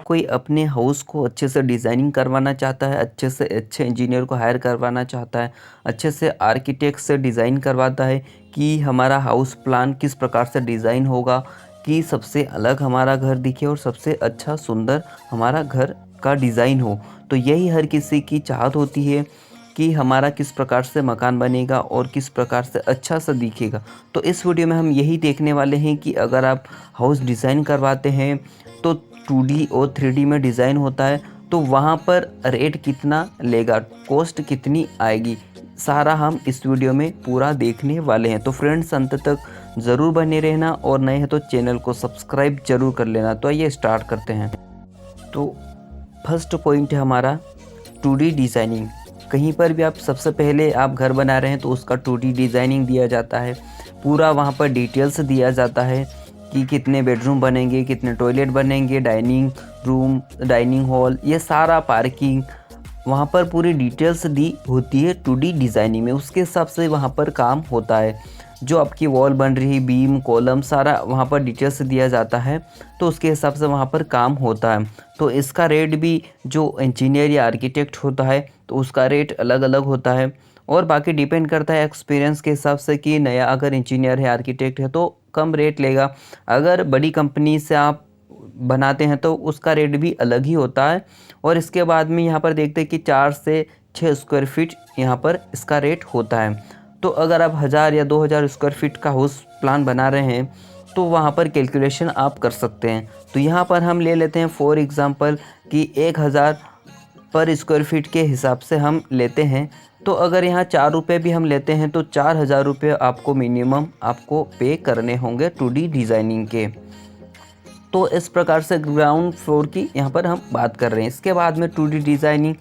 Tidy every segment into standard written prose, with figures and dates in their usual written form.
कोई अपने हाउस को अच्छे से डिज़ाइनिंग करवाना चाहता है, अच्छे से अच्छे इंजीनियर को हायर करवाना चाहता है, अच्छे से आर्किटेक्ट से डिज़ाइन करवाता है कि हमारा हाउस प्लान किस प्रकार से डिज़ाइन होगा कि सबसे अलग हमारा घर दिखे और सबसे अच्छा सुंदर हमारा घर का डिज़ाइन हो। तो यही हर किसी की चाहत होती है कि हमारा किस प्रकार से मकान बनेगा और किस प्रकार से अच्छा सा दिखेगा। तो इस वीडियो में हम यही देखने वाले हैं कि अगर आप हाउस डिज़ाइन करवाते हैं तो 2D और 3D में डिज़ाइन होता है, तो वहाँ पर रेट कितना लेगा, कॉस्ट कितनी आएगी, सारा हम इस वीडियो में पूरा देखने वाले हैं। तो फ्रेंड्स अंत तक ज़रूर बने रहना और नए हैं तो चैनल को सब्सक्राइब ज़रूर कर लेना। तो आइए स्टार्ट करते हैं। तो फर्स्ट पॉइंट है हमारा 2D डिज़ाइनिंग। कहीं पर भी आप सबसे पहले आप घर बना रहे हैं तो उसका 2D डिज़ाइनिंग दिया जाता है, पूरा वहाँ पर डिटेल्स दिया जाता है कि कितने बेडरूम बनेंगे, कितने टॉयलेट बनेंगे, डाइनिंग रूम, डाइनिंग हॉल, ये सारा पार्किंग, वहाँ पर पूरी डिटेल्स दी होती है 2D डिज़ाइनिंग में। उसके हिसाब से वहाँ पर काम होता है। जो आपकी वॉल बन रही, बीम, कॉलम, सारा वहाँ पर डिटेल्स दिया जाता है, तो उसके हिसाब से वहाँ पर काम होता है। तो इसका रेट भी जो इंजीनियर या आर्किटेक्ट होता है तो उसका रेट अलग अलग होता है और बाकी डिपेंड करता है एक्सपीरियंस के हिसाब से कि नया अगर इंजीनियर है, आर्किटेक्ट है तो कम रेट लेगा। अगर बड़ी कंपनी से आप बनाते हैं तो उसका रेट भी अलग ही होता है। और इसके बाद में यहाँ पर देखते हैं कि 4 से 6 स्क्वायर फीट यहाँ पर इसका रेट होता है। तो अगर आप 1000 या 2000 स्क्वायर फीट का हाउस प्लान बना रहे हैं तो वहाँ पर कैलकुलेशन आप कर सकते हैं। तो यहाँ पर हम ले लेते हैं फॉर एग्ज़ाम्पल कि 1000 पर स्क्वायर फीट के हिसाब से हम लेते हैं। तो अगर यहाँ 4 रुपये भी हम लेते हैं तो 4000 रुपये आपको मिनिमम आपको पे करने होंगे 2D डिज़ाइनिंग के। तो इस प्रकार से ग्राउंड फ्लोर की यहाँ पर हम बात कर रहे हैं। इसके बाद में 2D डिज़ाइनिंग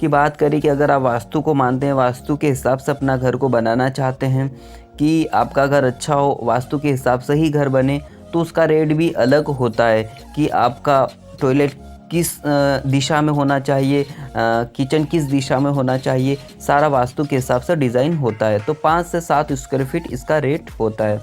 की बात करें कि अगर आप वास्तु को मानते हैं, वास्तु के हिसाब से अपना घर को बनाना चाहते हैं कि आपका घर अच्छा हो, वास्तु के हिसाब से ही घर बने, तो उसका रेट भी अलग होता है कि आपका टॉयलेट किस दिशा में होना चाहिए, किचन किस दिशा में होना चाहिए, सारा वास्तु के हिसाब से डिज़ाइन होता है। तो 5 से 7 स्क्वायर फीट इसका रेट होता है।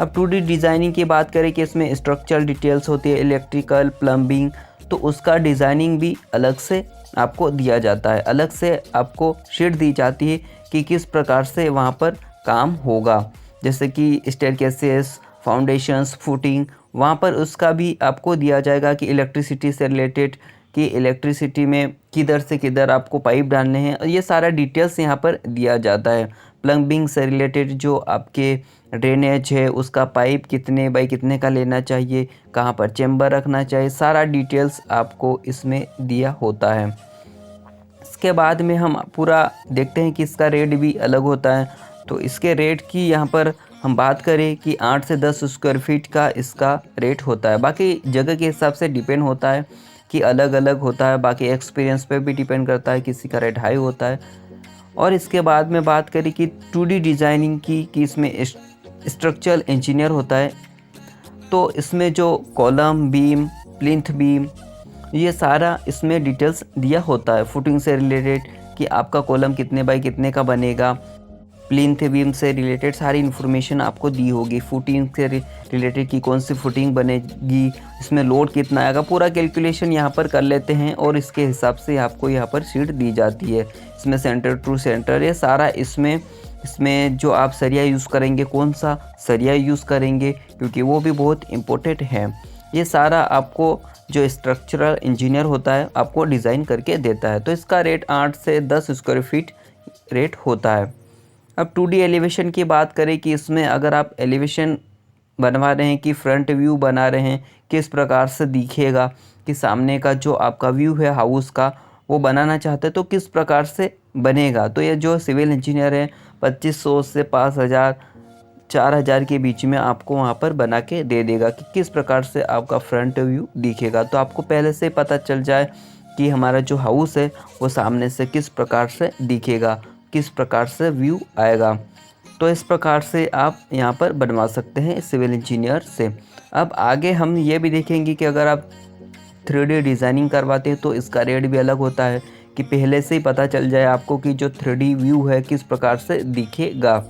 अब 2D डिज़ाइनिंग की बात करें कि इसमें स्ट्रक्चरल डिटेल्स होती है, इलेक्ट्रिकल, प्लम्बिंग, तो उसका डिज़ाइनिंग भी अलग से आपको दिया जाता है, अलग से आपको शीट दी जाती है कि किस प्रकार से वहाँ पर काम होगा। जैसे कि स्टेयरकेसेस, फाउंडेशंस, फुटिंग, वहाँ पर उसका भी आपको दिया जाएगा कि इलेक्ट्रिसिटी से रिलेटेड कि इलेक्ट्रिसिटी में किधर से किधर आपको पाइप डालने हैं, ये सारा डिटेल्स यहाँ पर दिया जाता है। प्लम्बिंग से रिलेटेड जो आपके ड्रेनेज है उसका पाइप कितने बाई कितने का लेना चाहिए, कहाँ पर चेम्बर रखना चाहिए, सारा डिटेल्स आपको इसमें दिया होता है। इसके बाद में हम पूरा देखते हैं कि इसका रेट भी अलग होता है। तो इसके रेट की यहाँ पर हम बात करें कि 8 से 10 स्क्वायर फीट का इसका रेट होता है। बाकी जगह के हिसाब से डिपेंड होता है कि अलग अलग होता है, बाकी एक्सपीरियंस पे भी डिपेंड करता है, किसी का रेट हाई होता है। और इसके बाद में बात करें कि 2D डिज़ाइनिंग की कि इसमें स्ट्रक्चरल इंजीनियर होता है, तो इसमें जो कॉलम, बीम, प्लिंथ बीम, ये सारा इसमें डिटेल्स दिया होता है। फुटिंग से रिलेटेड कि आपका कॉलम कितने बाई कितने का बनेगा, प्लिंथ बीम से रिलेटेड सारी इन्फॉर्मेशन आपको दी होगी। फुटिंग से रिलेटेड कि कौन सी फुटिंग बनेगी, इसमें लोड कितना आएगा, पूरा कैलकुलेशन यहाँ पर कर लेते हैं और इसके हिसाब से आपको यहाँ पर शीट दी जाती है। इसमें सेंटर टू सेंटर ये सारा इसमें जो आप सरिया यूज़ करेंगे, कौन सा सरिया यूज़ करेंगे, क्योंकि वो भी बहुत इम्पोर्टेंट है। ये सारा आपको जो स्ट्रक्चरल इंजीनियर होता है आपको डिज़ाइन करके देता है। तो इसका रेट 8 से 10 स्क्वायर फीट रेट होता है। अब 2D एलिवेशन की बात करें कि इसमें अगर आप एलिवेशन बनवा रहे हैं कि फ्रंट व्यू बना रहे हैं, किस प्रकार से दिखेगा कि सामने का जो आपका व्यू है हाउस का वो बनाना चाहते हैं तो किस प्रकार से बनेगा। तो ये जो सिविल इंजीनियर है 2500 से 5000 4000 के बीच में आपको वहाँ पर बना के दे देगा कि किस प्रकार से आपका फ्रंट व्यू दिखेगा। तो आपको पहले से पता चल जाए कि हमारा जो हाउस है वो सामने से किस प्रकार से दिखेगा, किस प्रकार से व्यू आएगा। तो इस प्रकार से आप यहाँ पर बनवा सकते हैं सिविल इंजीनियर से। अब आगे हम ये भी देखेंगे कि अगर आप 3D डिज़ाइनिंग करवाते हैं तो इसका रेट भी अलग होता है कि पहले से ही पता चल जाए आपको कि जो 3D व्यू है किस प्रकार से दिखेगा।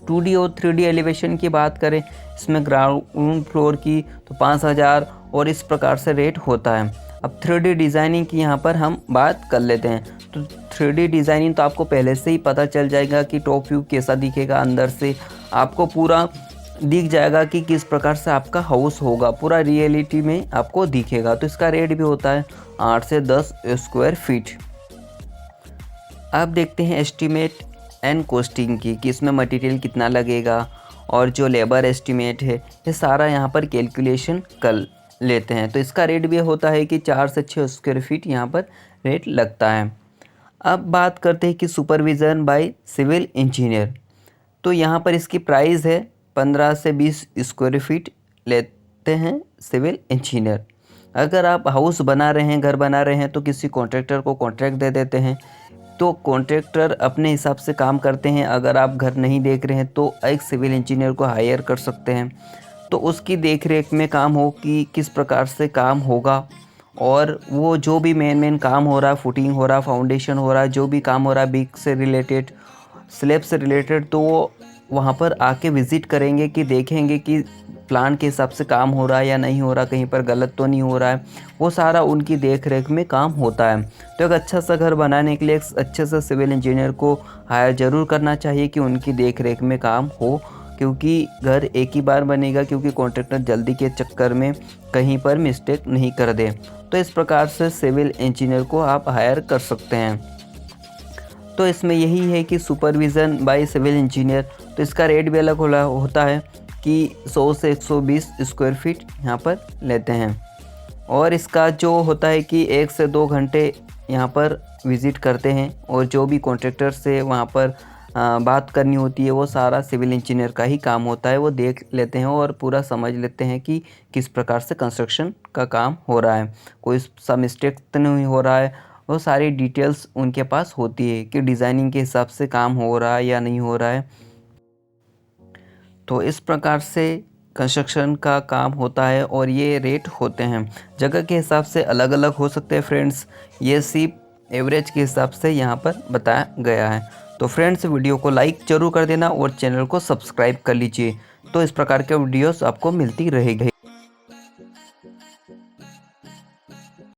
2D और 3D एलिवेशन की बात करें, इसमें ग्राउंड फ्लोर की तो 5000 और इस प्रकार से रेट होता है। अब 3D डिज़ाइनिंग की यहाँ पर हम बात कर लेते हैं। तो 3D डिज़ाइनिंग तो आपको पहले से ही पता चल जाएगा कि टॉप व्यू कैसा दिखेगा, अंदर से आपको पूरा दिख जाएगा कि किस प्रकार से आपका हाउस होगा, पूरा रियलिटी में आपको दिखेगा। तो इसका रेट भी होता है 8 से 10 स्क्वायर फीट। अब देखते हैं एस्टीमेट एंड कॉस्टिंग की, कि इसमें मटेरियल कितना लगेगा और जो लेबर एस्टीमेट है, ये सारा यहाँ पर कैलकुलेशन कर लेते हैं। तो इसका रेट भी होता है कि 4 से 6 स्क्वायर फीट यहाँ पर रेट लगता है। अब बात करते हैं कि सुपरविज़न बाय सिविल इंजीनियर। तो यहाँ पर इसकी प्राइस है 15 से 20 स्क्वायर फीट लेते हैं सिविल इंजीनियर। अगर आप हाउस बना रहे हैं, घर बना रहे हैं, तो किसी कॉन्ट्रैक्टर को कॉन्ट्रैक्ट दे देते हैं, तो कॉन्ट्रैक्टर अपने हिसाब से काम करते हैं। अगर आप घर नहीं देख रहे हैं तो एक सिविल इंजीनियर को हायर कर सकते हैं, तो उसकी देख रेख में काम हो कि किस प्रकार से काम होगा, और वो जो भी मेन काम हो रहा है, फुटिंग हो रहा, फाउंडेशन हो रहा है, जो भी काम हो रहा है बिग से रिलेटेड, स्लैब से रिलेटेड, तो वो वहाँ पर आके विज़िट करेंगे कि देखेंगे कि प्लान के हिसाब से काम हो रहा है या नहीं हो रहा, कहीं पर गलत तो नहीं हो रहा है। वो सारा उनकी देख रेख में काम होता है। तो एक अच्छा सा घर बनाने के लिए एक अच्छे से सिविल इंजीनियर को हायर ज़रूर करना चाहिए कि उनकी देख रेख में काम हो, क्योंकि घर एक ही बार बनेगा, क्योंकि कॉन्ट्रैक्टर जल्दी के चक्कर में कहीं पर मिस्टेक नहीं कर दे। तो इस प्रकार से सिविल इंजीनियर को आप हायर कर सकते हैं। तो इसमें यही है कि सुपरविज़न बाय सिविल इंजीनियर, तो इसका रेट भी अलग होता है कि 100 से 120 स्क्वायर फीट यहाँ पर लेते हैं। और इसका जो होता है कि 1 से 2 घंटे यहाँ पर विज़िट करते हैं, और जो भी कॉन्ट्रैक्टर से वहाँ पर बात करनी होती है, वो सारा सिविल इंजीनियर का ही काम होता है। वो देख लेते हैं और पूरा समझ लेते हैं कि किस प्रकार से कंस्ट्रक्शन का काम हो रहा है, कोई सा मिस्टेक तो नहीं हो रहा है। वो सारी डिटेल्स उनके पास होती है कि डिज़ाइनिंग के हिसाब से काम हो रहा है या नहीं हो रहा है। तो इस प्रकार से कंस्ट्रक्शन का काम होता है, और ये रेट होते हैं। जगह के हिसाब से अलग अलग हो सकते हैं फ्रेंड्स, ये सिर्फ एवरेज के हिसाब से यहाँ पर बताया गया है। तो फ्रेंड्स, वीडियो को लाइक ज़रूर कर देना और चैनल को सब्सक्राइब कर लीजिए, तो इस प्रकार के वीडियोस आपको मिलती रहेगी।